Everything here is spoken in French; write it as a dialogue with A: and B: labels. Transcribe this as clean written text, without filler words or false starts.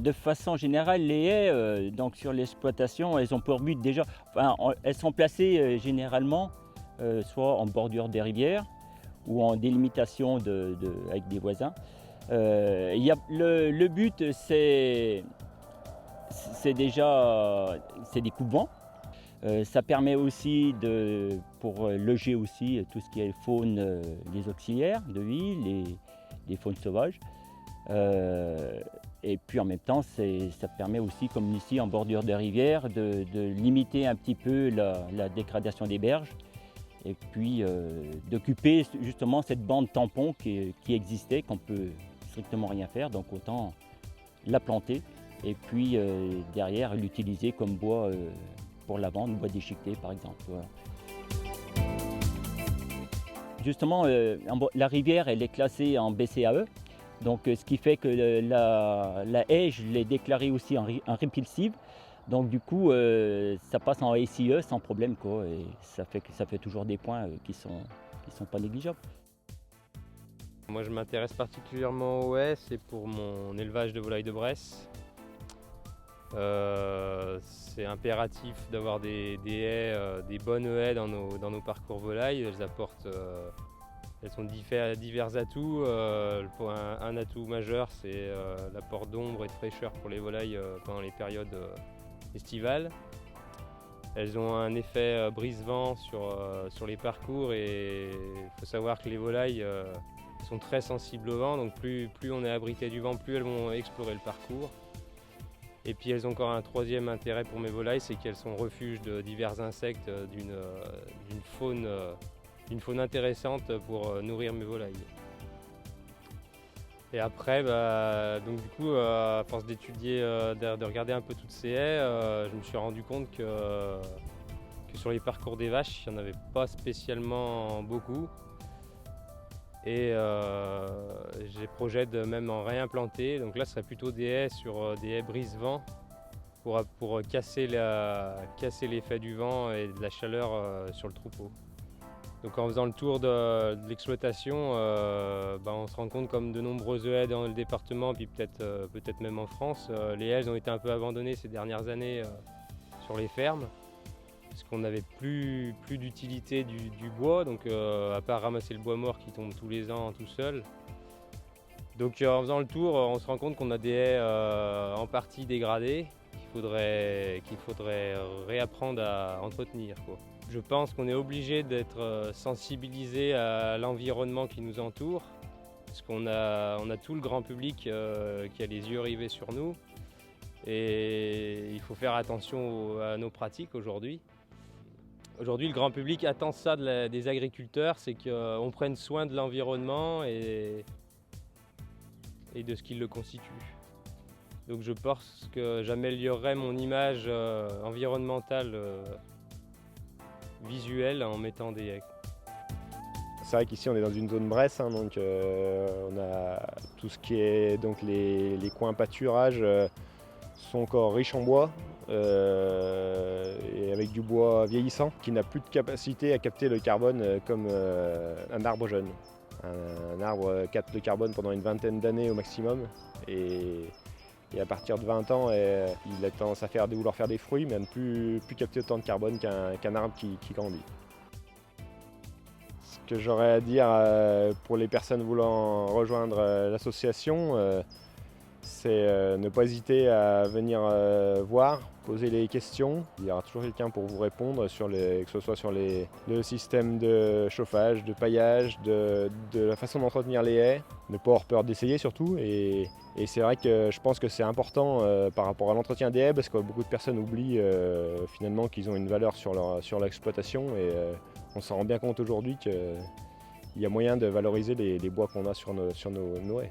A: De façon générale, les haies, donc sur l'exploitation, elles ont pour but déjà, elles sont placées généralement soit en bordure des rivières ou en délimitation avec des voisins. Le but, c'est déjà c'est des coups-vents. Ça permet aussi pour loger aussi tout ce qui est faune, les auxiliaires de vie, les faunes sauvages. Et puis en même temps, ça permet aussi, comme ici en bordure de rivière, de limiter un petit peu la dégradation des berges et puis d'occuper justement cette bande tampon qui existait, qu'on peut strictement rien faire, donc autant la planter et puis derrière l'utiliser comme bois pour la vente, bois déchiqueté par exemple. Voilà. Justement, la rivière elle est classée en BCAE. Donc, ce qui fait que la haie, je l'ai déclarée aussi en répulsive. Donc du coup, ça passe en SIE sans problème, quoi, et ça fait toujours des points qui sont pas négligeables.
B: Moi, je m'intéresse particulièrement aux haies, c'est pour mon élevage de volailles de Bresse. C'est impératif d'avoir des haies, des bonnes haies dans nos parcours volailles. Elles ont divers atouts. Un atout majeur, c'est l'apport d'ombre et de fraîcheur pour les volailles pendant les périodes estivales. Elles ont un effet brise-vent sur les parcours, et il faut savoir que les volailles sont très sensibles au vent, donc plus on est abrité du vent, plus elles vont explorer le parcours. Et puis elles ont encore un troisième intérêt pour mes volailles, c'est qu'elles sont refuge de divers insectes, d'une faune intéressante pour nourrir mes volailles. Et après, donc du coup, à force d'étudier, de regarder un peu toutes ces haies, je me suis rendu compte que sur les parcours des vaches, il n'y en avait pas spécialement beaucoup. Et j'ai projet de même en réimplanter. Donc là, ce serait plutôt des haies sur des haies brise-vent pour casser l'effet du vent et de la chaleur sur le troupeau. Donc en faisant le tour de l'exploitation, on se rend compte, comme de nombreuses haies dans le département, puis peut-être même en France, les haies ont été un peu abandonnées ces dernières années sur les fermes, parce qu'on n'avait plus d'utilité du bois, donc à part ramasser le bois mort qui tombe tous les ans tout seul. Donc en faisant le tour, on se rend compte qu'on a des haies en partie dégradées qu'il faudrait réapprendre à entretenir, quoi. Je pense qu'on est obligé d'être sensibilisé à l'environnement qui nous entoure, parce qu'on a tout le grand public qui a les yeux rivés sur nous, et il faut faire attention à nos pratiques aujourd'hui. Aujourd'hui, le grand public attend ça des agriculteurs, c'est qu'on prenne soin de l'environnement et de ce qui le constitue. Donc je pense que j'améliorerai mon image environnementale visuelle en mettant des haies.
C: C'est vrai qu'ici on est dans une zone Bresse, donc on a tout ce qui est donc les coins pâturage sont encore riches en bois et avec du bois vieillissant qui n'a plus de capacité à capter le carbone comme un arbre jeune. Un arbre capte le carbone pendant une vingtaine d'années au maximum, et à partir de 20 ans, il a tendance à vouloir faire des fruits, mais à ne plus capter autant de carbone qu'un arbre qui grandit. Ce que j'aurais à dire pour les personnes voulant rejoindre l'association, c'est ne pas hésiter à venir voir, poser les questions. Il y aura toujours quelqu'un pour vous répondre, que ce soit sur le système de chauffage, de paillage, de la façon d'entretenir les haies. Ne pas avoir peur d'essayer surtout. Et c'est vrai que je pense que c'est important par rapport à l'entretien des haies, parce que beaucoup de personnes oublient finalement qu'ils ont une valeur sur l'exploitation, et on s'en rend bien compte aujourd'hui qu'il y a moyen de valoriser les bois qu'on a sur nos haies.